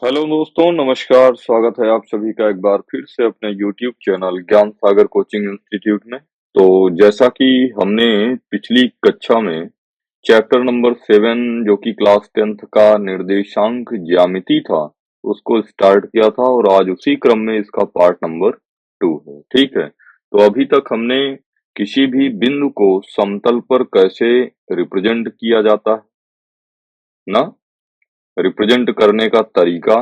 Hello दोस्तों, नमस्कार। स्वागत है आप सभी का एक बार फिर से अपने YouTube चैनल ज्ञान सागर कोचिंग इंस्टीट्यूट में। तो जैसा कि हमने पिछली कक्षा में चैप्टर नंबर 7 जो कि क्लास 10th का निर्देशांक ज्यामिति था, उसको स्टार्ट किया था और आज उसी क्रम में इसका पार्ट नंबर 2 है। ठीक है, तो अभी तक हमने किसी भी बिंदु को समतल पर कैसे रिप्रेजेंट किया जाता है ना, रिप्रेजेंट करने का तरीका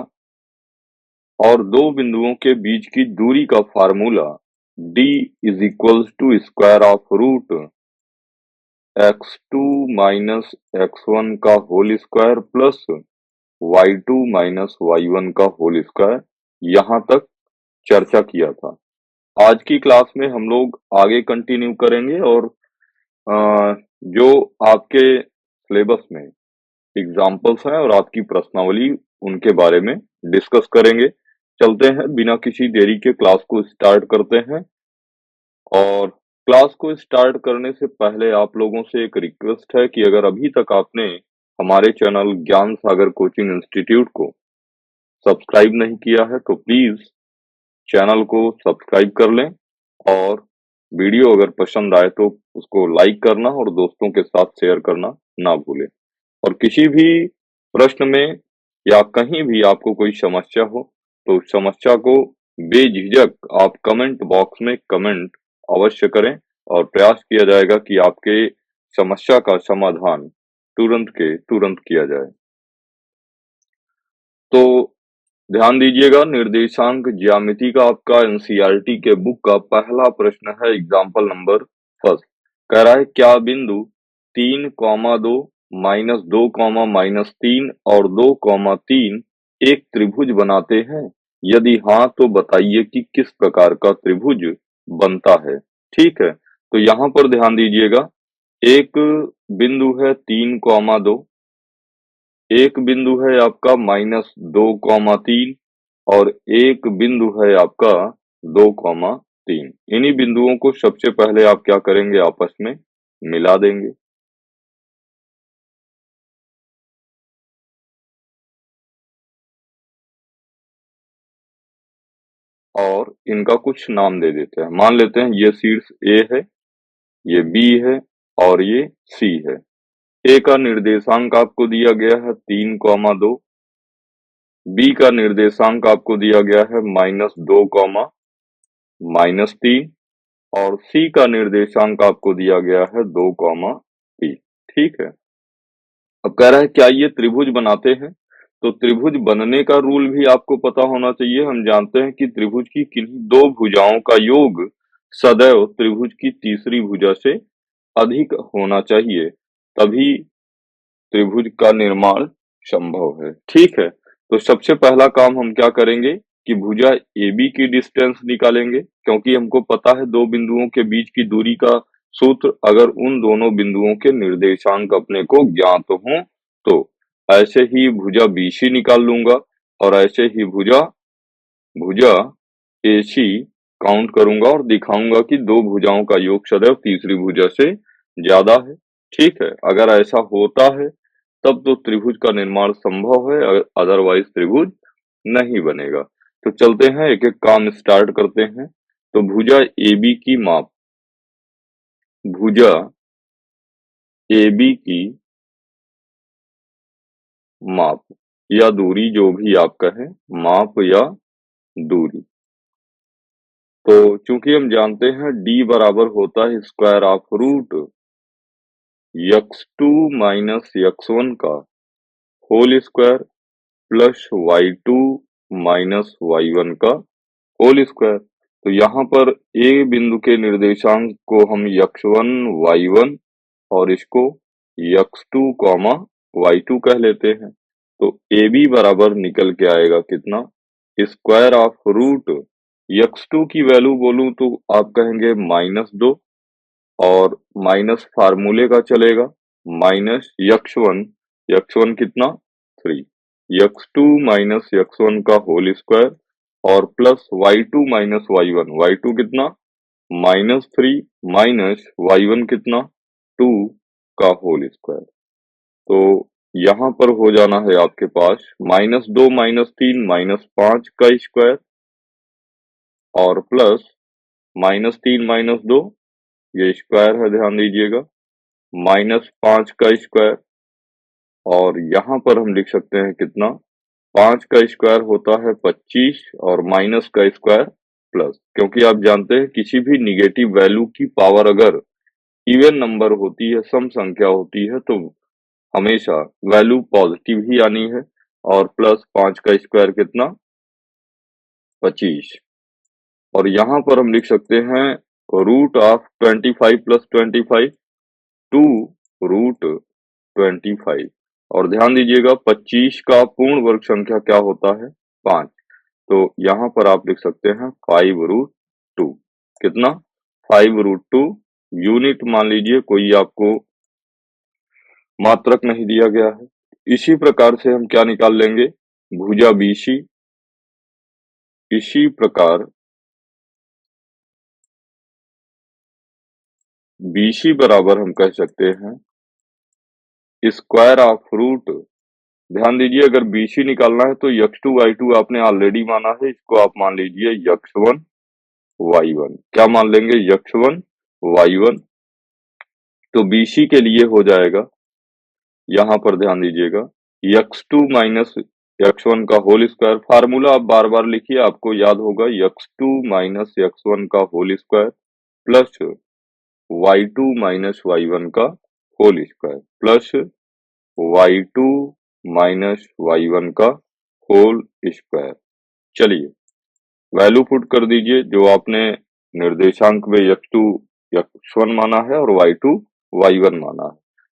और दो बिंदुओं के बीच की दूरी का formula d is equals to square of root x2 minus x1 का whole square plus y2 minus y1 का होल स्क्वायर, यहाँ तक चर्चा किया था। आज की क्लास में हम लोग आगे कंटिन्यू करेंगे और जो आपके सिलेबस में एग्जाम्पल्स हैं और आपकी प्रश्नावली, उनके बारे में डिस्कस करेंगे। चलते हैं, बिना किसी देरी के क्लास को स्टार्ट करते हैं। और क्लास को स्टार्ट करने से पहले आप लोगों से एक रिक्वेस्ट है कि अगर अभी तक आपने हमारे चैनल ज्ञान सागर कोचिंग इंस्टीट्यूट को सब्सक्राइब नहीं किया है तो प्लीज चैनल को सब्सक्राइब कर लें और वीडियो अगर पसंद आए तो उसको लाइक करना और दोस्तों के साथ शेयर करना ना भूलें। और किसी भी प्रश्न में या कहीं भी आपको कोई समस्या हो तो उस समस्या को बेझिझक आप कमेंट बॉक्स में कमेंट अवश्य करें और प्रयास किया जाएगा कि आपके समस्या का समाधान तुरंत के तुरंत किया जाए। तो ध्यान दीजिएगा, निर्देशांक ज्यामिति का आपका एनसीईआरटी के बुक का पहला प्रश्न है, एग्जाम्पल नंबर फर्स्ट। कह रहा है क्या बिंदु 3,2 माइनस 2, माइनस 3 और 2, 3 एक त्रिभुज बनाते हैं? यदि हाँ तो बताइए कि किस प्रकार का त्रिभुज बनता है। ठीक है, तो यहाँ पर ध्यान दीजिएगा, एक बिंदु है 3, 2, एक बिंदु है आपका -2, 3 और एक बिंदु है आपका 2, 3। इन्हीं बिंदुओं को सबसे पहले आप क्या करेंगे, आपस में मिला देंगे। और इनका कुछ नाम दे देते हैं। मान लेते हैं ये शीर्ष ए है, ये बी है और ये सी है। ए का निर्देशांक आपको दिया गया है 3, 2। बी का निर्देशांक आपको दिया गया है -2, -3 और सी का निर्देशांक आपको दिया गया है 2, 3। ठीक है, अब कह रहा है क्या ये त्रिभुज बनाते हैं? तो त्रिभुज बनने का रूल भी आपको पता होना चाहिए। हम जानते हैं कि त्रिभुज की किन्हीं दो भुजाओं का योग सदैव त्रिभुज की तीसरी भुजा से अधिक होना चाहिए, तभी त्रिभुज का निर्माण संभव है। ठीक है, तो सबसे पहला काम हम क्या करेंगे कि भुजा AB की डिस्टेंस निकालेंगे, क्योंकि हमको पता है दो बिंदुओं के बीच की दूरी का सूत्र। अगर उन दोनों बिंदुओं के निर्देशांक अपने को ज्ञात हों तो ऐसे ही भुजा BC निकाल लूंगा और ऐसे ही भुजा भुजा AC काउंट करूंगा और दिखाऊंगा कि दो भुजाओं का योग सदैव तीसरी भुजा से ज्यादा है। ठीक है, अगर ऐसा होता है तब तो त्रिभुज का निर्माण संभव है, अदरवाइज त्रिभुज नहीं बनेगा। तो चलते हैं, एक एक काम स्टार्ट करते हैं। तो भुजा AB की माप, भुजा AB की माप या दूरी, जो भी आप कहें, माप या दूरी। तो चूंकि हम जानते हैं D बराबर होता है square of root x2 minus x1 का whole square plus y2 minus y1 का होल स्क्वायर। तो यहाँ पर A बिंदु के निर्देशांक को हम x1, y1 और इसको x2, y2 कह लेते हैं। तो AB बराबर निकल के आएगा कितना, स्क्वायर ऑफ रूट x2 की वैल्यू बोलूं तो आप कहेंगे -2 और माइनस फार्मूले का चलेगा, माइनस x1, x1 कितना 3, x2 माइनस x1 का होल स्क्वायर और plus y2 minus y1, y2 कितना -3 माइनस y1 कितना 2 का होल स्क्वायर। तो यहाँ पर हो जाना है आपके पास -2 -3 -5 का स्क्वायर और प्लस -3 -2 ये स्क्वायर है, ध्यान दीजिएगा, -5 का स्क्वायर और यहाँ पर हम लिख सकते हैं कितना, 5 का स्क्वायर होता है 25 और माइनस का स्क्वायर प्लस, क्योंकि आप जानते हैं किसी भी निगेटिव वैल्यू की पावर अगर इवन नंबर होती है, सम संख्या होती है, तो हमेशा वैल्यू पॉजिटिव ही आनी है और प्लस 5 का स्क्वायर कितना, 25 और यहाँ पर हम लिख सकते हैं root of 25 plus 25 two root 25 और ध्यान दीजिएगा 25 का पूर्ण वर्ग संख्या क्या होता है, 5। तो यहाँ पर आप लिख सकते हैं 5√2 कितना, 5√2 यूनिट मान लीजिए, कोई आपको मात्रक नहीं दिया गया है। इसी प्रकार से हम क्या निकाल लेंगे, भुजा बीसी। इसी प्रकार बीसी बराबर हम कह सकते हैं स्क्वायर ऑफ रूट, ध्यान दीजिए अगर बीसी निकालना है तो x2 y2 आपने ऑलरेडी माना है, इसको आप मान लीजिए x1 y1, क्या मान लेंगे, x1 y1। तो बीसी के लिए हो जाएगा, यहाँ पर ध्यान दीजिएगा, x2 माइनस x1 का होल स्क्वायर, फार्मूला आप बार बार लिखिए, आपको याद होगा, x2 माइनस x1 का whole square plus y2 minus y1 का whole square plus y2 minus y1 का होल स्क्वायर। चलिए वैल्यू पुट कर दीजिए, जो आपने निर्देशांक में x2 x1 माना है और y2 y1 माना है।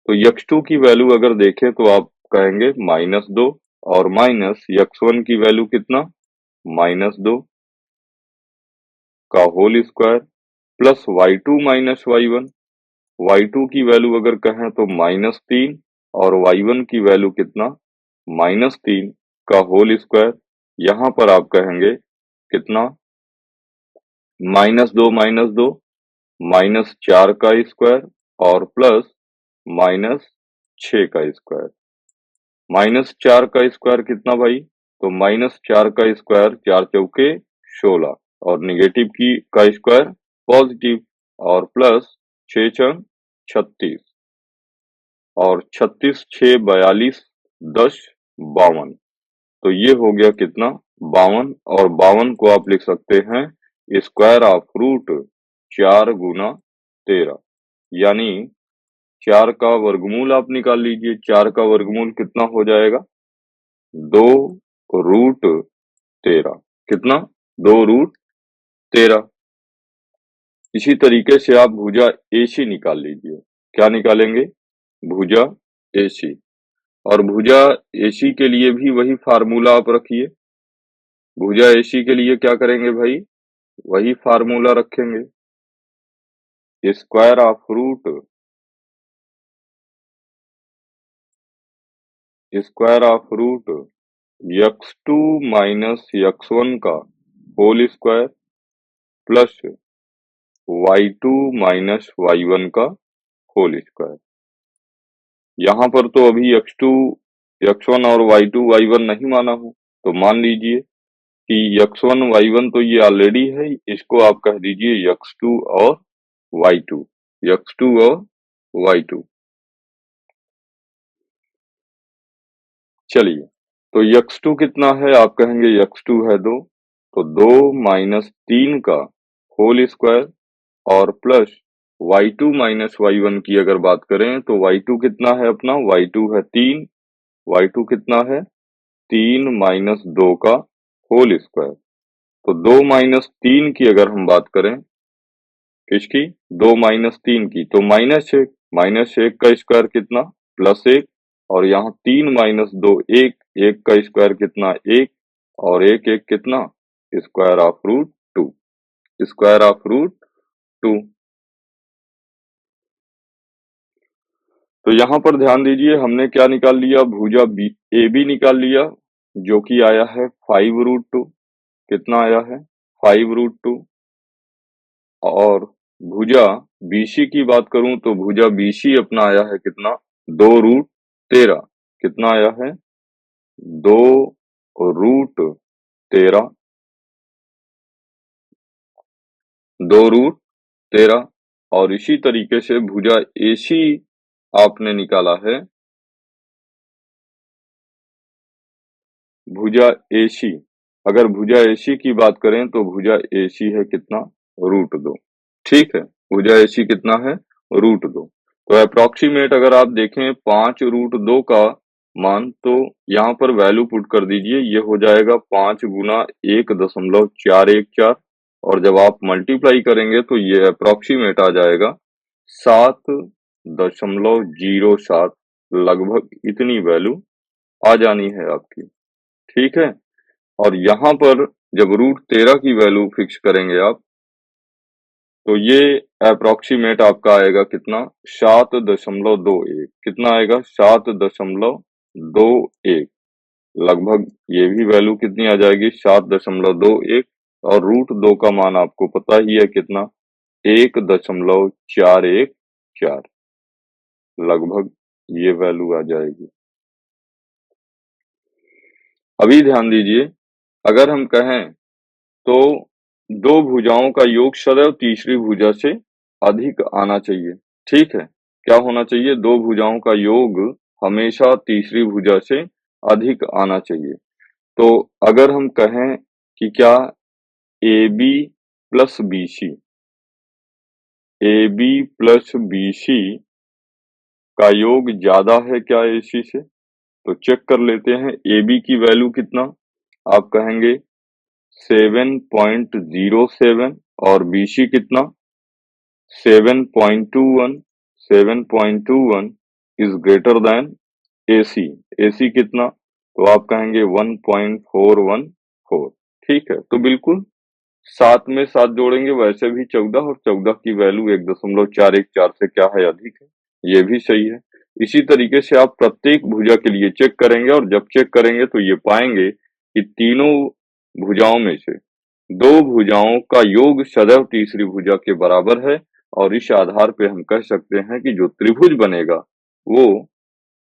तो x2 की वैल्यू अगर देखें तो आप कहेंगे -2 और माइनस x1 की वैल्यू कितना, -2 का whole square plus y2 minus y1, y2 की वैल्यू अगर कहें तो -3 और y1 की वैल्यू कितना, -3 का होल स्क्वायर। यहाँ पर आप कहेंगे कितना, -2 -4 का स्क्वायर और प्लस -6 का स्क्वायर। -4 का स्क्वायर कितना भाई, तो -4 का स्क्वायर 4 चौके 16 और निगेटिव की का स्क्वायर पॉजिटिव और प्लस 6 छंग 36 और 36 6 42 10 52। तो ये हो गया कितना, 52 और 52 को आप लिख सकते हैं स्क्वायर ऑफ रूट 4 गुना 13, यानी 4 का वर्गमूल आप निकाल लीजिए, 4 का वर्गमूल कितना हो जाएगा, 2√13 कितना, 2√13। इसी तरीके से आप भुजा AC निकाल लीजिए, क्या निकालेंगे, भुजा AC और भुजा AC के लिए भी वही फार्मूला आप रखिए। भुजा AC के लिए क्या करेंगे भाई, वही फार्मूला रखेंगे, square of root x2 minus x1 का whole square plus y2 minus y1 का होल स्क्वायर। यहाँ पर तो अभी x2 x1 और y2 y1 नहीं माना हूं, तो मान लीजिए कि x1 y1 तो ये ऑलरेडी है, इसको आप कह दीजिए x2 और y2, x2 और y2। चलिए तो x2 कितना है, आप कहेंगे x2 है 2, तो 2 माइनस 3 का होल स्क्वायर और प्लस y2 माइनस y1 की अगर बात करें तो y2 कितना है अपना, y2 है 3, y2 कितना है 3 माइनस 2 का होल स्क्वायर। तो 2 माइनस 3 की अगर हम बात करें, किसकी, 2 माइनस 3 की, तो -1 का स्क्वायर कितना, +1 और यहाँ 3 माइनस 2 1, 1 का स्क्वायर कितना, 1 और 1 1 कितना, square of root 2, square of root 2। तो यहाँ पर ध्यान दीजिए हमने क्या निकाल लिया, भुजा AB निकाल लिया, जो कि आया है 5√2, कितना आया है, 5√2 और भुजा BC की बात करूं तो भुजा BC अपना आया है कितना, 2√13, कितना आया है 2√13, 2√13। और इसी तरीके से भुजा AC आपने निकाला है, भुजा AC। अगर भुजा AC की बात करें तो भुजा AC है कितना √2, ठीक है। भुजा AC कितना है √2। तो अप्रोक्सीमेट अगर आप देखें 5√2 का मान, तो यहाँ पर वैल्यू पुट कर दीजिए, ये हो जाएगा 5 गुना 1.414, और जब आप मल्टीप्लाई करेंगे तो ये अप्रोक्सीमेट आ जाएगा 7.07, लगभग इतनी वैल्यू आ जानी है आपकी, ठीक है। और यहाँ पर जब √13 की वैल्यू फिक्स करेंगे आप, तो ये अप्रोक्सीमेट आपका आएगा कितना 7.21, कितना आएगा 7.21, लगभग ये भी वैल्यू कितनी आ जाएगी 7.21। और √2 का मान आपको पता ही है कितना 1.414, लगभग ये वैल्यू आ जाएगी। अभी ध्यान दीजिए, अगर हम कहें तो दो भुजाओं का योग सदैव तीसरी भुजा से अधिक आना चाहिए, ठीक है। क्या होना चाहिए, दो भुजाओं का योग हमेशा तीसरी भुजा से अधिक आना चाहिए। तो अगर हम कहें कि क्या AB plus BC, AB plus BC का योग ज्यादा है क्या AC से, तो चेक कर लेते हैं। AB की वैल्यू कितना, आप कहेंगे 7.07, और BC कितना 7.21, 7.21 is greater than AC, AC कितना, तो आप कहेंगे 1.414, ठीक है। तो बिल्कुल 7 में 7 जोड़ेंगे वैसे भी 14, और 14 की वैल्यू 1.414 से क्या है अधिक है, ये भी सही है। इसी तरीके से आप प्रत्येक भुजा के लिए चेक करेंगे, और जब चेक करेंगे तो ये पाएंगे कि तीनों भुजाओं में से दो भुजाओं का योग सदैव तीसरी भुजा के बराबर है, और इस आधार पे हम कह सकते हैं कि जो त्रिभुज बनेगा वो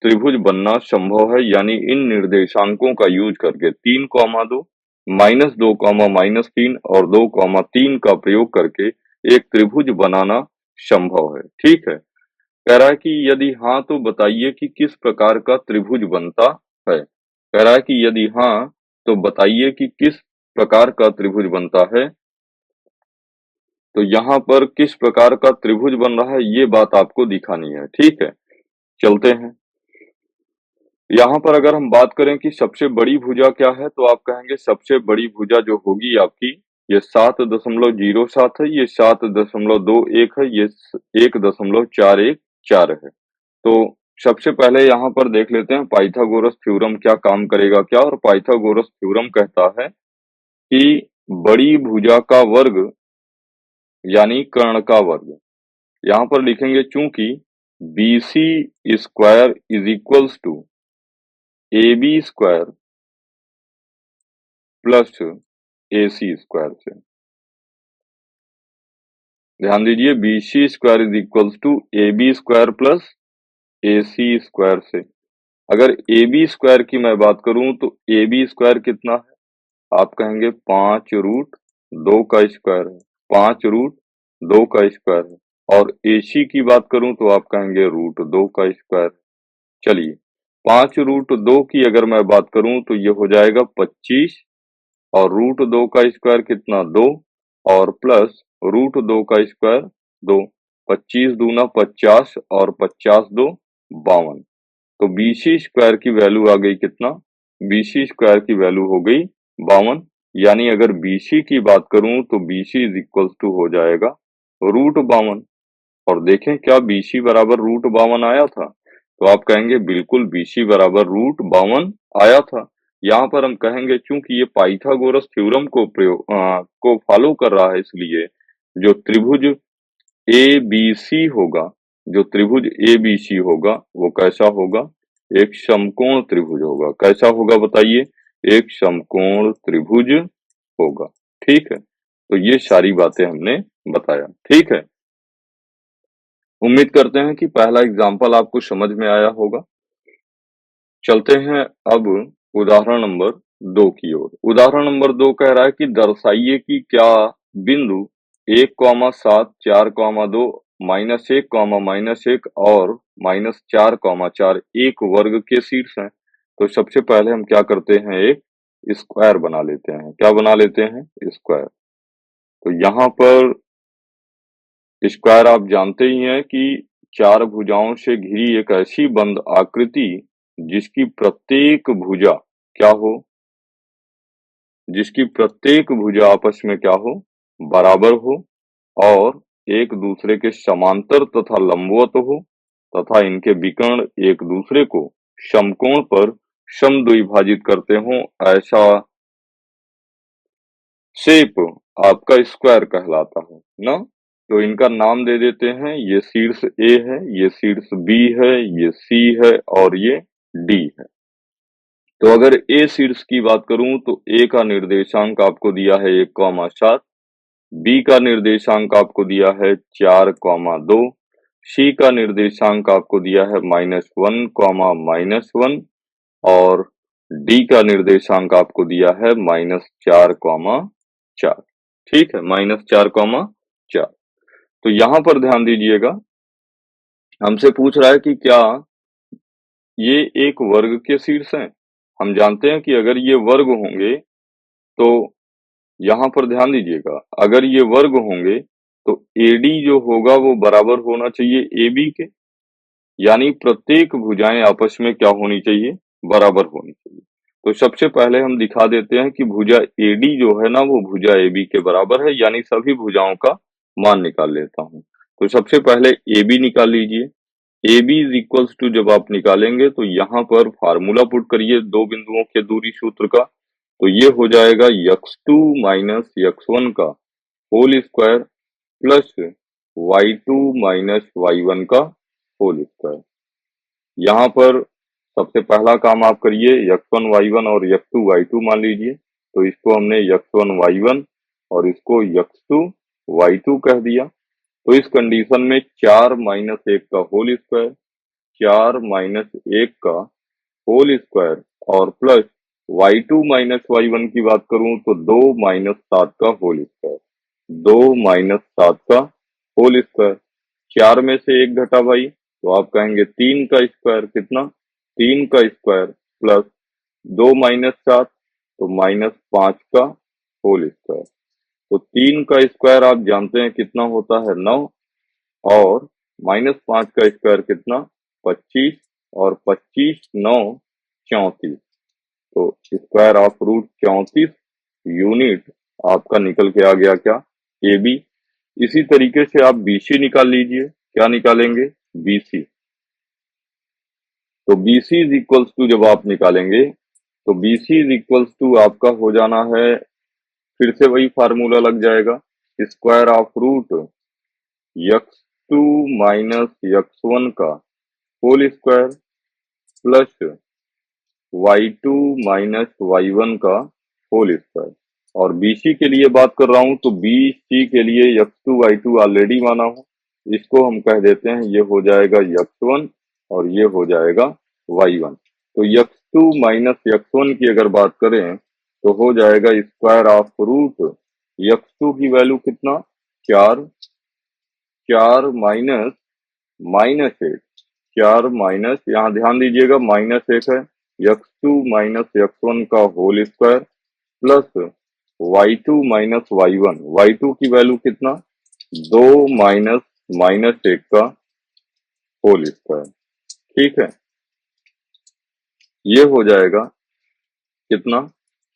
त्रिभुज बनना संभव है। यानी इन निर्देशांकों का यूज करके 3,2, -2, -3 और 2,3 का प्रयोग करके एक त्रिभुज बनाना संभव है, ठीक है। कह रहा है कि यदि हाँ तो बताइए कि किस प्रकार का त्रिभुज बनता है। कह रहा है कि यदि हाँ तो बताइए कि किस प्रकार का त्रिभुज बनता है। तो यहाँ पर किस प्रकार का त्रिभुज बन रहा है ये बात आपको दिखानी है, ठीक है। चलते हैं। यहाँ पर अगर हम बात करें कि सबसे बड़ी भुजा क्या है, तो आप कहेंगे सबसे बड़ी भुजा जो होगी आपकी, ये 7.07 है, ये 7.21 है, ये 1.414 है। तो सबसे पहले यहाँ पर देख लेते हैं पाइथागोरस थ्योरम क्या काम करेगा क्या। और पाइथागोरस थ्योरम कहता है कि बड़ी भुजा का वर्ग यानी कर्ण का वर्ग, यहाँ पर लिखेंगे चूंकि BC square is equals to AB square plus AC square से। ध्यान दीजिए, BC square is equals to AB square plus AC square से। अगर AB स्क्वायर की मैं बात करूं तो AB स्क्वायर कितना है, आप कहेंगे 5√2 का स्क्वायर है, 5√2 का स्क्वायर है। और AC की बात करूं तो आप कहेंगे √2 का स्क्वायर। चलिए, 5√2 की अगर मैं बात करूं तो ये हो जाएगा 25, और √2 का स्क्वायर कितना 2, और प्लस √2 का स्क्वायर 2, 25 दूना 50, और 50 2 52। तो BC स्क्वायर की वैल्यू आ गई कितना, BC स्क्वायर की वैल्यू हो गई 52। यानी अगर BC की बात करूं तो BC इज इक्वल टू हो जाएगा √52। और देखें क्या BC बराबर √52 आया था, तो आप कहेंगे बिल्कुल BC बराबर √52 आया था। यहाँ पर हम कहेंगे चूंकि ये पाइथागोरस थ्योरम को फॉलो कर रहा है, इसलिए जो त्रिभुज ABC होगा, जो त्रिभुज ABC होगा वो कैसा होगा, एक समकोण त्रिभुज होगा। कैसा होगा बताइए, एक समकोण त्रिभुज होगा, ठीक है। तो ये सारी बातें हमने बताया, ठीक है। उम्मीद करते हैं कि पहला एग्जाम्पल आपको समझ में आया होगा। चलते हैं अब उदाहरण नंबर 2 की ओर। उदाहरण नंबर 2 कह रहा है कि दर्शाइए कि क्या बिंदु 1, 7, 4, 2, -1, और -4, 4 एक वर्ग के शीर्ष हैं। तो सबसे पहले हम क्या करते हैं, एक स्क्वायर बना लेते हैं। क्या बना लेते हैं? स्क्वायर। तो यहाँ पर स्क्वायर आप जानते ही हैं कि 4 भुजाओं से घिरी एक ऐसी बंद आकृति जिसकी प्रत्येक भुजा क्या हो? जिसकी प्रत्येक भुजा आपस में क्या हो? बराबर हो और एक दूसरे के समांतर तथा लंबवत हो तथा इनके विकर्ण एक दूसरे को समकोण पर समद्विभाजित करते हों, ऐसा शेप आपका स्क्वायर कहलाता है ना। तो इनका नाम दे देते हैं, ये शीर्ष ए है, ये शीर्ष बी है, ये सी है और ये डी है। तो अगर ए शीर्ष की बात करूं तो ए का निर्देशांक आपको दिया है 1, 7, बी का निर्देशांक आपको दिया है 4, 2, सी का निर्देशांक आपको दिया है -1, -1 और डी का निर्देशांक आपको दिया है -4, 4। ठीक है, -4, 4। तो यहाँ पर ध्यान दीजिएगा, हमसे पूछ रहा है कि क्या ये एक वर्ग के शीर्ष हैं। हम जानते हैं कि अगर ये वर्ग होंगे तो यहाँ पर ध्यान दीजिएगा, अगर ये वर्ग होंगे तो AD जो होगा वो बराबर होना चाहिए AB के, यानी प्रत्येक भुजाएं आपस में क्या होनी चाहिए? बराबर होनी चाहिए। तो सबसे पहले हम दिखा देते हैं कि भुजा AD जो है ना वो भुजा AB के बराबर है, यानी सभी भुजाओं का मान निकाल लेता हूँ। तो सबसे पहले AB निकाल लीजिए। AB इज इक्वल्स टू जब आप निकालेंगे तो यहाँ पर फार्मूला पुट करिए दो बिंदुओं के दूरी सूत्र का। तो ये हो जाएगा x2 माइनस x1 का whole square plus y2 minus y1 का होल स्क्वायर। यहाँ पर सबसे पहला काम आप करिए, x1 y1 और x2 y2 मान लीजिए। तो इसको हमने x1 y1 और इसको x2 y2 कह दिया। तो इस कंडीशन में 4 माइनस 1 का होल स्क्वायर, 4 माइनस 1 का होल स्क्वायर और प्लस y2 माइनस y1 की बात करूं तो 2 माइनस 7 का होल स्क्वायर, 2 माइनस 7 का होल स्क्वायर। 4 में से 1 घटा भाई तो आप कहेंगे 3 का स्क्वायर, कितना? 3 का स्क्वायर प्लस 2 माइनस 7 तो -5 का होल स्क्वायर। तो 3 का स्क्वायर आप जानते हैं कितना होता है? 9 और -5 का स्क्वायर कितना? 25 और 25 9 34। तो स्क्वायर ऑफ रूट 34 यूनिट आपका निकल के आ गया क्या? AB। इसी तरीके से आप BC निकाल लीजिए। क्या निकालेंगे? BC। तो BC इज इक्वल्स टू जब आप निकालेंगे तो BC इज इक्वल्स टू आपका हो जाना है, फिर से वही फार्मूला लग जाएगा, square of root x2 minus x1 का whole square plus y2 minus y1 का होल स्क्वायर। और BC के लिए बात कर रहा हूं तो BC के लिए x2 y2 ऑलरेडी माना हूं, इसको हम कह देते हैं ये हो जाएगा x1 और ये हो जाएगा y1। तो x2 माइनस x1 की अगर बात करें तो हो जाएगा स्क्वायर ऑफ रूट x2 की वैल्यू कितना? 4, 4 माइनस -1, 4 माइनस, यहाँ ध्यान दीजिएगा -1 है, x2 माइनस x1 का whole square plus y2 minus y1, y2 की वैल्यू कितना? 2 माइनस -1 का होल स्क्वायर। ठीक है, ये हो जाएगा कितना?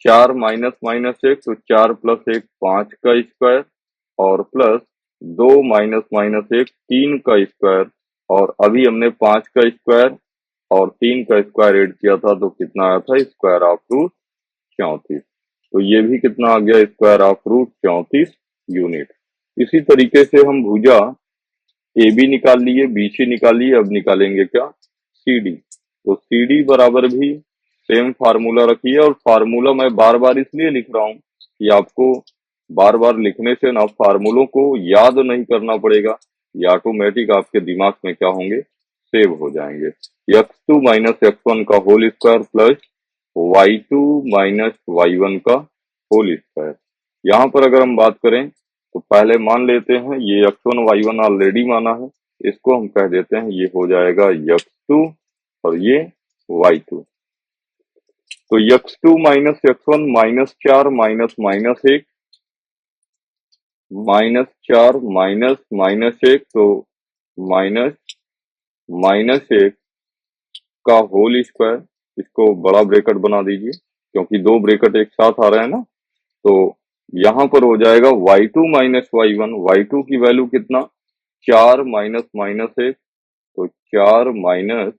4 माइनस -1 तो 4 प्लस 1 5 का स्क्वायर और प्लस 2 माइनस -1 3 का स्क्वायर और अभी हमने 5 का स्क्वायर और 3 का स्क्वायर ऐड किया था तो कितना आया था? Square of root 34। तो ये भी कितना आ गया? Square of root 34 unit. इसी तरीके से हम भुजा AB निकाल लिए, BC निकाल लिए, अब निकालेंगे क्या? CD। तो CD बराबर भी सेम फार्मूला रखिए और फार्मूला मैं बार बार इसलिए लिख रहा हूँ कि आपको बार बार लिखने से ना फार्मूलों को याद नहीं करना पड़ेगा, ये ऑटोमेटिक आपके दिमाग में क्या होंगे? सेव हो जाएंगे। x2 माइनस x1 का whole square plus y2 minus y1 का होल स्क्वायर। यहाँ पर अगर हम बात करें तो पहले मान लेते हैं ये x1 y1 ऑलरेडी माना है, इसको हम कह देते हैं ये हो जाएगा x2 और ये y2। तो x2 minus x1 minus 4 minus minus 1 minus 4 minus minus 1 तो माइनस माइनस 1 का होल स्क्वायर। इसको बड़ा ब्रैकेट बना दीजिए क्योंकि दो ब्रैकेट एक साथ आ रहे हैं ना। तो यहाँ पर हो जाएगा y2 माइनस y1, y2 की वैल्यू कितना 4 माइनस माइनस 1 तो 4 माइनस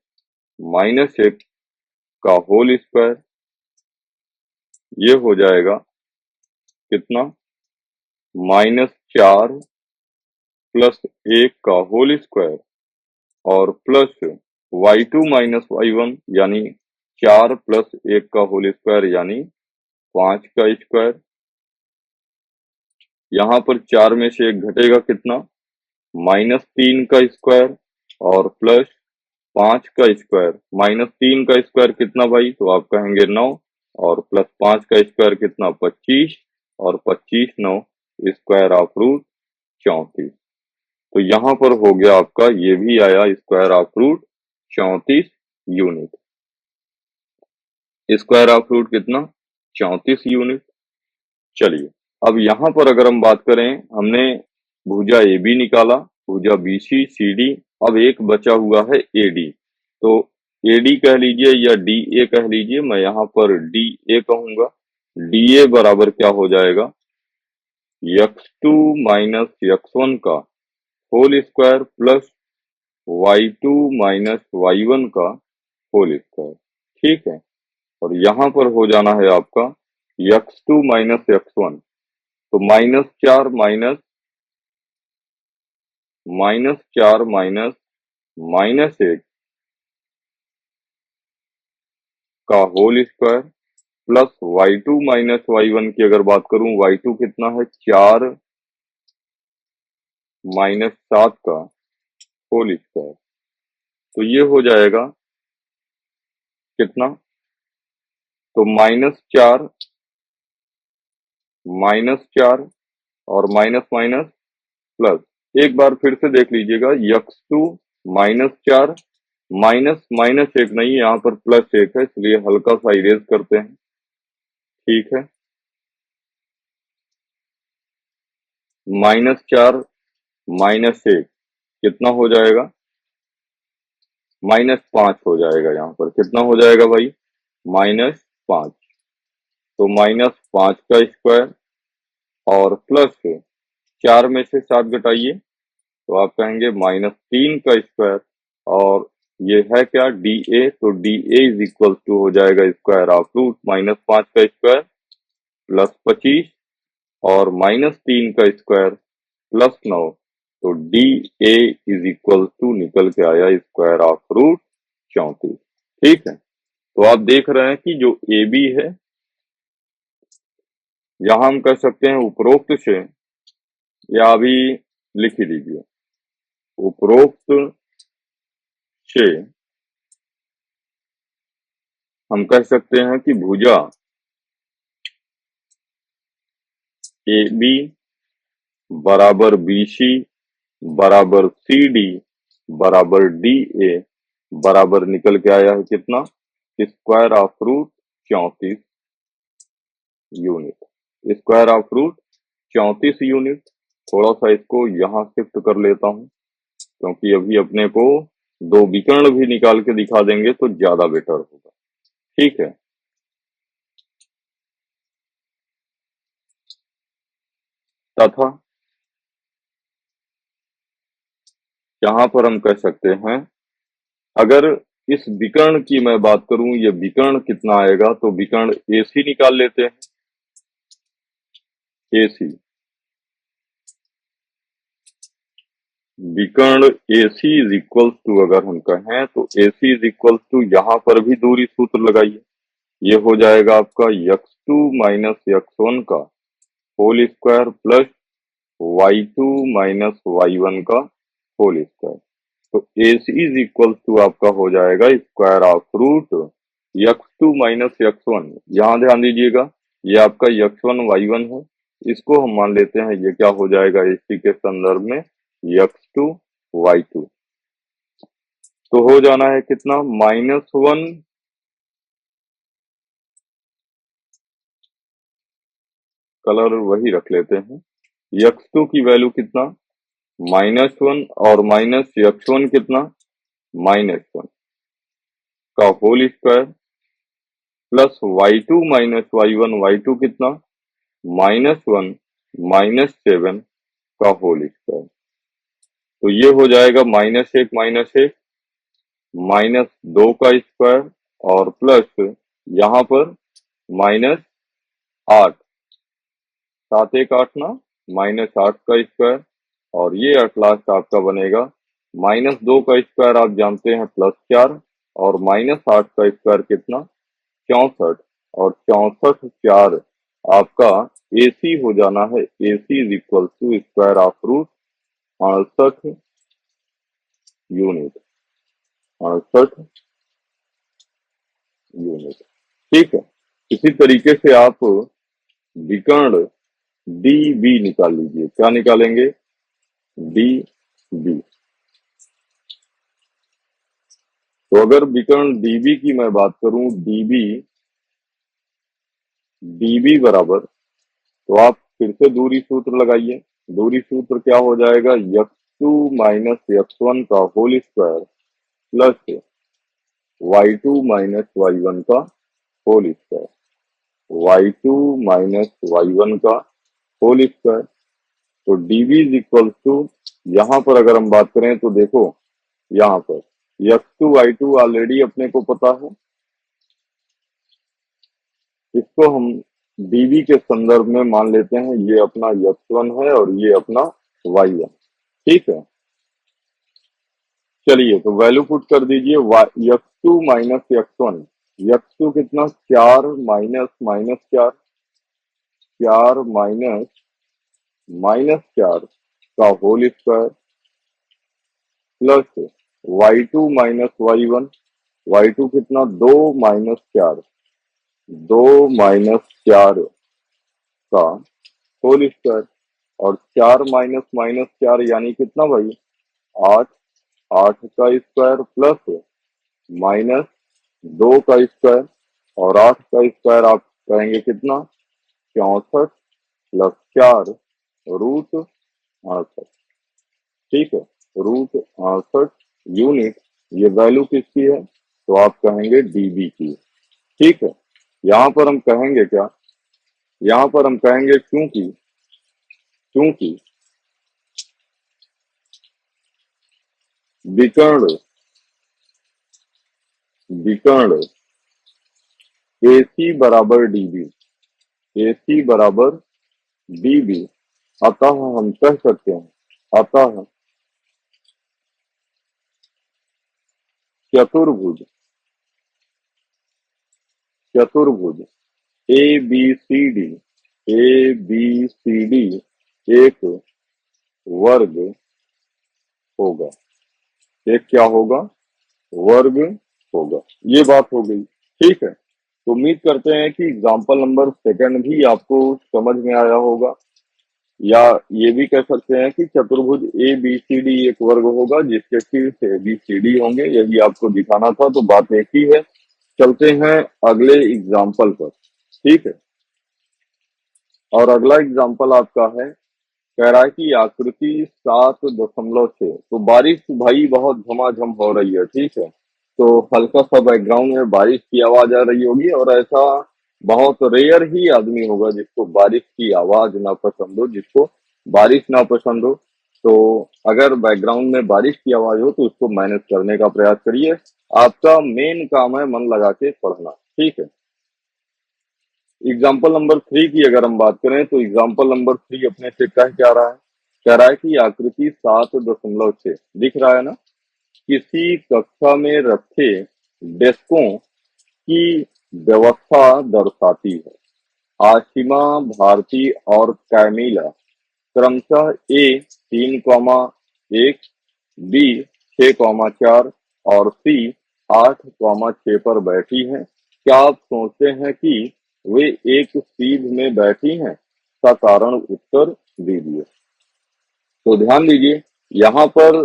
माइनस 1 का होल स्क्वायर। ये हो जाएगा कितना माइनस 4 प्लस 1 का होल स्क्वायर और प्लस y2 माइनस y1 यानी 4 प्लस 1 का होल स्क्वायर यानी 5 का स्क्वायर। यहाँ पर 4 में से 1 घटेगा कितना माइनस 3 का स्क्वायर और प्लस 5 का स्क्वायर। माइनस 3 का स्क्वायर कितना भाई, तो आप कहेंगे 9 और प्लस 5 का स्क्वायर कितना 25 और 25 9 स्क्वायर ऑफ रूट 34। तो यहाँ पर हो गया आपका ये भी आया square of root 34 unit. Square of root कितना 34 यूनिट। चलिए अब यहाँ पर अगर हम बात करें, हमने भुजा ए बी निकाला, भुजा बी सी सी डी, अब एक बचा हुआ है ए डी। तो ए डी कह लीजिए या डी ए कह लीजिए, मैं यहाँ पर डी ए कहूंगा। डी ए बराबर क्या हो जाएगा x2 माइनस x1 का whole square plus y2 minus y1 का होल स्क्वायर। ठीक है, और यहाँ पर हो जाना है आपका x2 माइनस x1 तो minus 4 minus minus 4 minus minus 1 का whole square plus y2 minus y1 की अगर बात करूं, y2 कितना है 4 माइनस 7 का होल स्क्वायर। तो ये हो जाएगा कितना, तो माइनस 4 और माइनस माइनस प्लस। एक बार फिर से देख लीजिएगा x2 माइनस 4 माइनस माइनस 1 नहीं, यहाँ पर प्लस 1 है इसलिए हल्का सा इरेज करते हैं। ठीक है, माइनस 4 माइनस 1 कितना हो जाएगा माइनस 5 हो जाएगा। यहाँ पर कितना हो जाएगा भाई माइनस 5। तो माइनस 5 का स्क्वायर और प्लस 4 में से 7 घटाइए तो आप कहेंगे माइनस 3 का स्क्वायर और ये है क्या डी ए, तो D A is equal to हो जाएगा स्क्वायर ऑफ रूट माइनस 5 का स्क्वायर प्लस 25 और माइनस 3 का स्क्वायर प्लस 9। तो D A is equal to निकल के आया स्क्वायर ऑफ रूट 34। ठीक है, तो आप देख रहे हैं कि जो ए बी है, यहां हम कह सकते हैं उपरोक्त से, या अभी लिख ही लीजिए उपरोक्त से हम कह सकते हैं कि भुजा ए बी बराबर बी सी बराबर सी डी बराबर डी ए बराबर निकल के आया है कितना square of root 34 unit. Square of root 34 unit. थोड़ा सा इसको यहाँ शिफ्ट कर लेता हूँ क्योंकि अभी अपने को दो विकर्ण भी निकाल के दिखा देंगे तो ज्यादा बेटर होगा। ठीक है, तथा यहाँ पर हम कह सकते हैं अगर इस विकर्ण की मैं बात करूं, ये विकर्ण कितना आएगा, तो विकर्ण AC निकाल लेते हैं। AC विकर्ण AC इज इक्वल टू, अगर हम कहें तो AC इज इक्वल टू, यहाँ पर भी दूरी सूत्र लगाइए। ये हो जाएगा आपका x2 माइनस x1 का whole square plus y2 minus y1 का होल स्क्वायर। तो AC इज इक्वल टू आपका हो जाएगा square of root x2 minus x1। यहाँ ध्यान दीजिएगा, ये आपका x1 y1 है, इसको हम मान लेते हैं ये क्या हो जाएगा AC के संदर्भ में x2 y2। तो हो जाना है कितना -1, कलर वही रख लेते हैं, x2 की वैल्यू कितना -1 और माइनस x1 कितना -1 का whole square plus y2 minus y1 y2 कितना -1 -7 का होल स्क्वायर। तो ये हो जाएगा -1 -2 का स्क्वायर और प्लस यहाँ पर -8, 7 1 8 ना, -8 का स्क्वायर और ये एट लास्ट आपका बनेगा -2 का स्क्वायर आप जानते हैं +4 और -8 का स्क्वायर कितना 64 और 64 4 आपका AC हो जाना है। AC is equal to square of root 68 unit, 68 unit. ठीक है, इसी तरीके से आप विकर्ण DB निकाल लीजिए। क्या निकालेंगे DB। तो अगर विकर्ण DB की मैं बात करूं DB बराबर, तो आप फिर से दूरी सूत्र लगाइए। दूरी सूत्र क्या हो जाएगा x2 माइनस x1 का whole square plus y2 minus y1 का whole square, y2 minus y1 का होल स्क्वायर। तो DB इज इक्वल टू, यहाँ पर अगर हम बात करें तो देखो यहाँ पर x2 y2 ऑलरेडी अपने को पता है, इसको हम DB के संदर्भ में मान लेते हैं ये अपना x1 है और ये अपना y1। ठीक है, चलिए तो वैल्यू पुट कर दीजिए x2 माइनस x1। x2 कितना 4 माइनस -4, 4 माइनस -4 का whole square plus y2 minus y1, y2 कितना 2 माइनस 4, 2 माइनस 4 का होल स्क्वायर और 4 माइनस -4 यानी कितना भाई 8, 8 का स्क्वायर प्लस -2 का स्क्वायर और 8 का स्क्वायर आप कहेंगे कितना 64 प्लस 4 रूट 68। ठीक है, रूट 68 यूनिट, ये वैल्यू किसकी है तो आप कहेंगे DB की। ठीक है, यहाँ पर हम कहेंगे क्या, यहाँ पर हम कहेंगे क्योंकि क्योंकि विकर्ण विकर्ण AC बराबर DB, AC बराबर DB, अतः हम कह सकते हैं, अतः चतुर्भुज चतुर्भुज ABCD ABCD एक वर्ग होगा, एक क्या होगा वर्ग होगा। ये बात हो गई। ठीक है, तो उम्मीद करते हैं कि एग्जाम्पल नंबर सेकंड भी आपको समझ में आया होगा, या ये भी कह सकते हैं कि चतुर्भुज ABCD एक वर्ग होगा जिसके शीर्ष ABCD होंगे। यही आपको दिखाना था, तो बात एक ही है। चलते हैं अगले एग्जाम्पल पर। ठीक है, और अगला एग्जाम्पल आपका है, कह रहा है कि आकृति 7.6। तो बारिश भाई बहुत झमाझम हो रही है। ठीक है, तो हल्का सा बैकग्राउंड में बारिश की आवाज आ रही होगी और ऐसा बहुत रेयर ही आदमी होगा जिसको बारिश की आवाज ना पसंद हो, जिसको बारिश ना पसंद हो। तो अगर बैकग्राउंड में बारिश की आवाज हो तो उसको मैनेज करने का प्रयास करिए। आपका मेन काम है मन लगा के पढ़ना। ठीक है, एग्जाम्पल नंबर 3 की अगर हम बात करें तो एग्जाम्पल नंबर 3 अपने से कह क्या रहा है, कह रहा है कि आकृति 7.6 दिख रहा है ना, किसी कक्षा में रखे डेस्कों की व्यवस्था दर्शाती है। आशिमा, भारती और कैमिला क्रमशः A 3, 1, B 6,4 और सी 8,6 पर बैठी हैं। क्या आप सोचते हैं कि वे एक सीध में बैठी हैं? का कारण उत्तर दीजिए। तो ध्यान दीजिए, यहाँ पर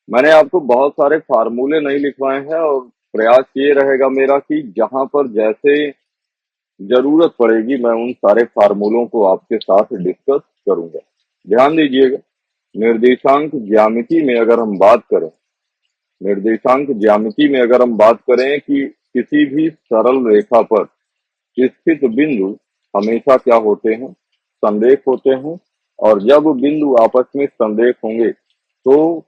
मैंने आपको बहुत सारे फार्मूले नहीं लिखवाए हैं और प्रयास ये रहेगा मेरा कि जहां पर जैसे जरूरत पड़ेगी मैं उन सारे फार्मूलों को आपके साथ डिस्कस करूंगा। ध्यान दीजिएगा, निर्देशांक ज्यामिति में अगर हम बात करें, निर्देशांक ज्यामिति में अगर हम बात करें कि किसी भी सरल रेखा पर स्थित बिंदु हमेशा क्या होते हैं? संरेख होते हैं। और जब बिंदु आपस में संरेख होंगे तो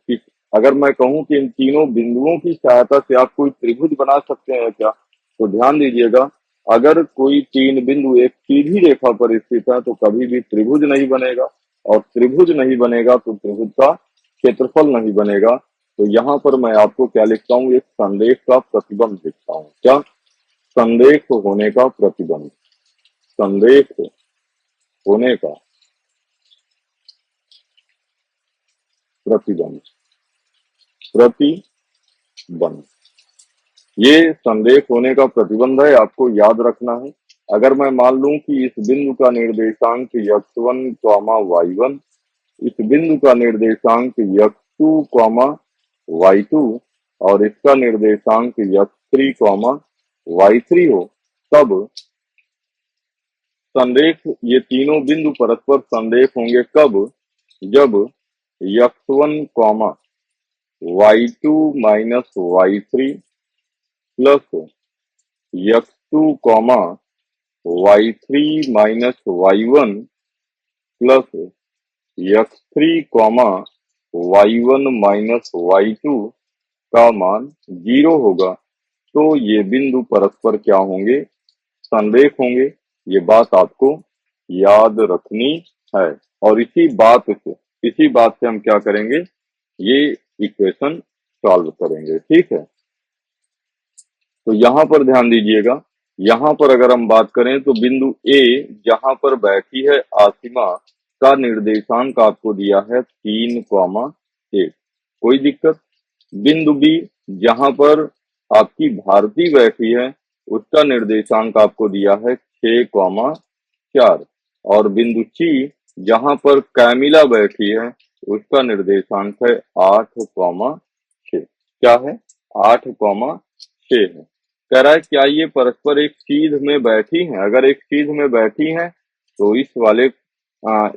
अगर मैं कहूं कि इन तीनों बिंदुओं की सहायता से आप कोई त्रिभुज बना सकते हैं क्या, तो ध्यान दीजिएगा, अगर कोई तीन बिंदु एक सीधी रेखा पर स्थित है तो कभी भी त्रिभुज नहीं बनेगा, और त्रिभुज नहीं बनेगा तो त्रिभुज का क्षेत्रफल नहीं बनेगा। तो यहाँ पर मैं आपको क्या लिखता हूँ? एक संरेख का प्रतिबंध लिखता हूँ। क्या? संरेख होने का प्रतिबंध। संरेख होने का प्रतिबंध। प्रतिबंध, ये संरेख होने का प्रतिबंध है, आपको याद रखना है। अगर मैं मान लूं कि इस बिंदु का निर्देशांक x1, y1, इस बिंदु का निर्देशांक x2, y2 और इसका निर्देशांक x3, y3 हो, तब संरेख ये तीनों बिंदु परस्पर संरेख होंगे। कब? जब x1, y2 minus y3 plus x2, y3 minus y1 plus x3, y1 minus y2 का मान 0 होगा। तो ये बिंदु परस्पर क्या होंगे? संरेख होंगे। ये बात आपको याद रखनी है। और इसी बात से हम क्या करेंगे? ये इक्वेशन सॉल्व करेंगे। ठीक है, तो यहाँ पर ध्यान दीजिएगा, यहाँ पर अगर हम बात करें तो बिंदु ए जहां पर बैठी है आसिमा का निर्देशांक आपको दिया है 3, 1। कोई दिक्कत? बिंदु बी जहां पर आपकी भारती बैठी है उसका निर्देशांक आपको दिया है 6, 4। और बिंदु सी जहां पर कैमिला बैठी है उसका निर्देशांक है 8, 6। क्या है? 8, 6 है। कह रहा है क्या ये परस्पर एक सीध में बैठी हैं? अगर एक सीध में बैठी हैं तो इस वाले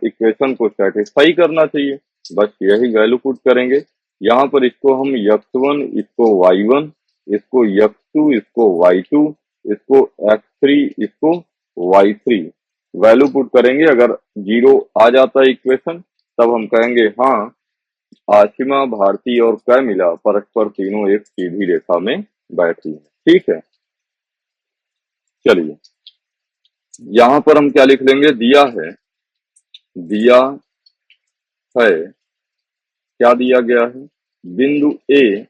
इक्वेशन को सेटिस्फाई करना चाहिए। बस यही वैल्यू पुट करेंगे। यहाँ पर इसको हम x1, इसको y1, इसको x2, इसको y2, इसको x3, इसको y3 वैल्यू पुट करेंगे। अगर 0 आ जाता है इक्वेशन तब हम कहेंगे हाँ, आसिमा, भारती और कैमिला परस्पर तीनों एक सीधी रेखा में बैठी है। ठीक है, चलिए यहाँ पर हम क्या लिख लेंगे? दिया है, क्या दिया गया है? बिंदु ए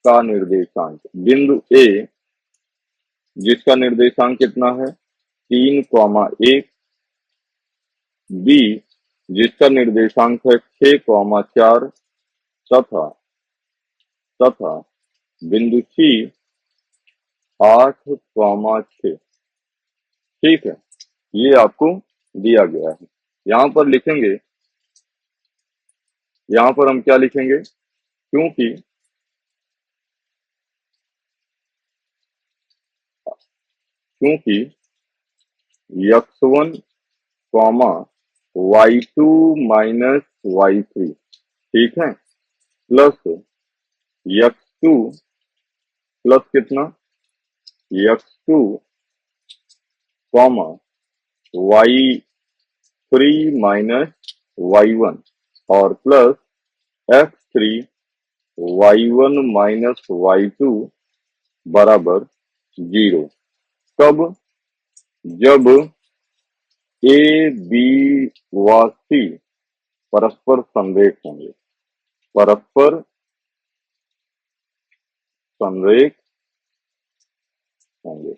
का निर्देशांक, बिंदु ए जिसका निर्देशांक कितना है? 3, 1। बी जिसका निर्देशांक है 6, 4 तथा तथा बिंदु सी 8, 6। ठीक है, ये आपको दिया गया है। यहाँ पर लिखेंगे, यहाँ पर हम क्या लिखेंगे? क्योंकि x1, y2 माइनस y3, ठीक है, प्लस x2 प्लस कितना? x2, y3 माइनस y1 और plus x3, y1 minus y2 बराबर 0। कब? जब ए, बी व सी परस्पर संरेख होंगे। परस्पर संरेख होंगे।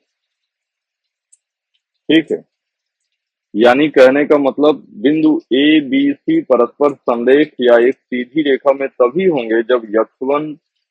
ठीक है, यानी कहने का मतलब बिंदु ए बी सी परस्पर संरेख या एक सीधी रेखा में तभी होंगे जब x1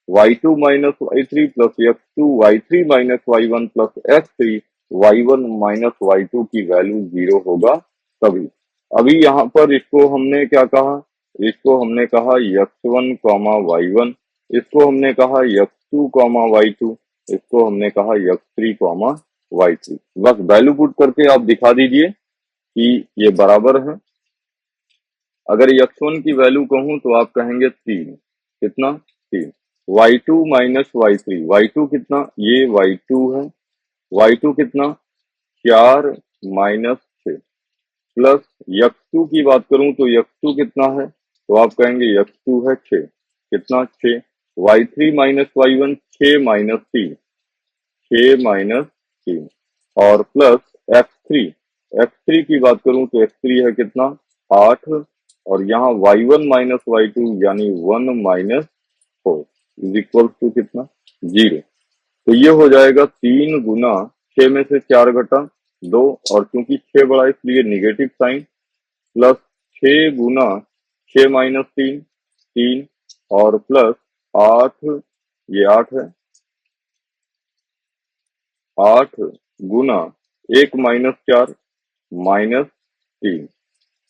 y2 minus y3 plus x2 y3 minus y1 plus x3 y1 minus y2 की वैल्यू 0 होगा तभी। अभी यहाँ पर इसको हमने क्या कहा, इसको हमने कहा x1 कॉमा y1, इसको हमने कहा x2 कॉमा y2, इसको हमने कहा x3 कॉमा y3। बस वैल्यू पुट करके आप दिखा दीजिए कि ये बराबर है। अगर x1 की वैल्यू कहूं तो आप कहेंगे 3, कितना 3, y2 माइनस y3, y2 कितना, ये y2 है, y2 कितना 4 माइनस 6, प्लस x2 की बात करूं तो x2 कितना है, तो आप कहेंगे x2 है 6, कितना 6, y3 minus y1 6 minus 3, 6 minus 3, और प्लस x3, x3 की बात करूं तो x3 है कितना 8, और यहाँ y1 माइनस y2 यानी 1 माइनस 4 इज इक्वल टू कितना 0। तो ये हो जाएगा 3 गुना 6 में से 4 घटा 2, और क्योंकि 6 बड़ा इसलिए निगेटिव साइन, प्लस 6 गुना 6 माइनस 3 3, और प्लस 8, ये 8 है, 8 गुना 1 माइनस 4 माइनस 3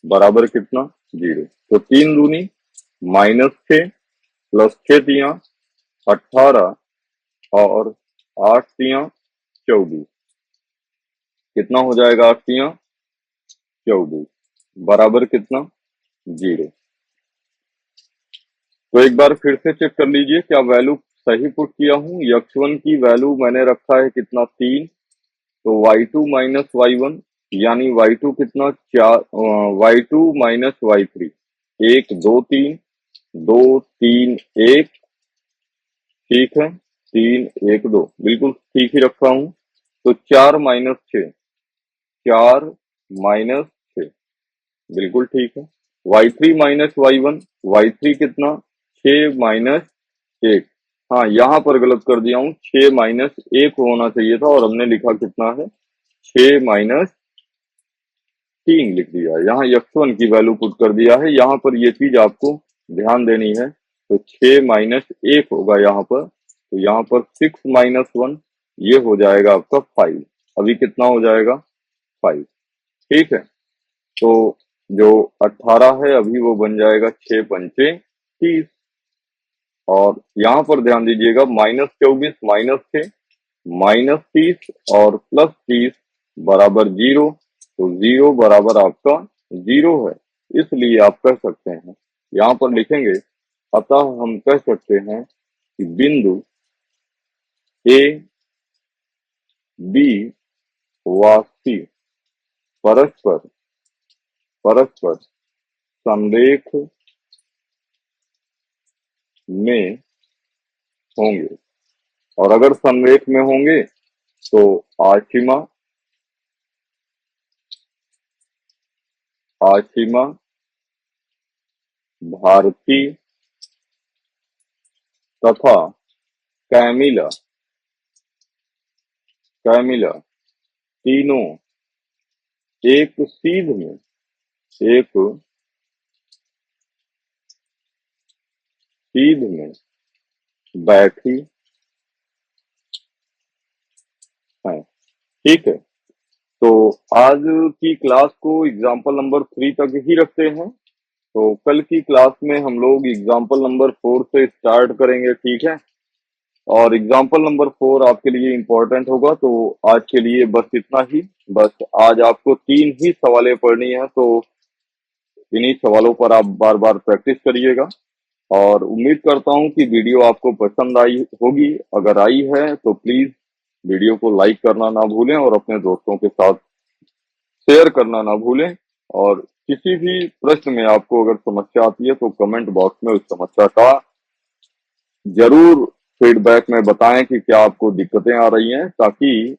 बराबर कितना 0। तो 3 दूनी माइनस 6 प्लस 6 तिया 18, और 8 तिया 24, कितना हो जाएगा 8 तिया 24 बराबर कितना 0। तो एक बार फिर से चेक कर लीजिए क्या वैल्यू सही पुट किया हूँ। x1 की वैल्यू मैंने रखा है कितना 3, तो y2 माइनस y1 यानी y2 कितना 4, y2 माइनस y3 1 2 3 2 3 1, ठीक है 3 1 2 बिल्कुल ठीक ही रखा हूँ। तो 4 माइनस 6, 4 माइनस 6 बिल्कुल ठीक है। y3 माइनस y1, y3 कितना 6 माइनस 1, हाँ यहाँ पर गलत कर दिया हूँ, 6 माइनस 1 होना चाहिए था और हमने लिखा कितना है 6 माइनस 3 लिख दिया है। यहाँ x1 की वैल्यू पुट कर दिया है, यहाँ पर ये चीज आपको ध्यान देनी है। तो 6 माइनस 1 होगा यहाँ पर, तो यहाँ पर 6 माइनस 1 ये हो जाएगा आपका 5। अभी कितना हो जाएगा 5, ठीक है। तो जो 18 है अभी वो बन जाएगा 6 पंचे 30, और यहाँ पर ध्यान दीजिएगा माइनस 24 माइनस 6 माइनस 30 और प्लस 30 बराबर 0। तो 0 बराबर आपका 0 है, इसलिए आप कह सकते हैं, यहाँ पर लिखेंगे, अतः हम कह सकते हैं कि बिंदु ए बी व सी परस्पर परस्पर संरेख में होंगे, और अगर संरेख में होंगे तो आशिमा आशिमा भारती तथा कैमिला कैमिला तीनों एक सीध में एक सीध में बैठी है, ठीक है। तो आज की क्लास को एग्जाम्पल नंबर 3 तक ही रखते हैं। तो कल की क्लास में हम लोग एग्जाम्पल नंबर 4 से स्टार्ट करेंगे, ठीक है। और एग्जाम्पल नंबर 4 आपके लिए इम्पोर्टेंट होगा। तो आज के लिए बस इतना ही। बस आज आपको 3 ही सवालें पढ़नी है, तो इन्हीं सवालों पर आप बार बार प्रैक्टिस करिएगा। और उम्मीद करता हूँ कि वीडियो आपको पसंद आई होगी। अगर आई है तो प्लीज वीडियो को लाइक करना ना भूलें और अपने दोस्तों के साथ शेयर करना ना भूलें। और किसी भी प्रश्न में आपको अगर समस्या आती है तो कमेंट बॉक्स में उस समस्या का जरूर फीडबैक में बताएं कि क्या आपको दिक्कतें आ रही हैं, ताकि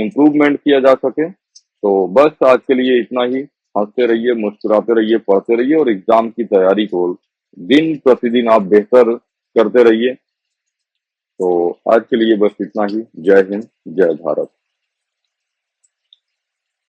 इम्प्रूवमेंट किया जा सके। तो बस आज के लिए इतना ही। हंसते रहिए, मुस्कुराते रहिए, पढ़ते रहिए और एग्जाम की तैयारी को दिन प्रतिदिन आप बेहतर करते रहिए। तो आज के लिए बस इतना ही। जय हिंद, जय भारत।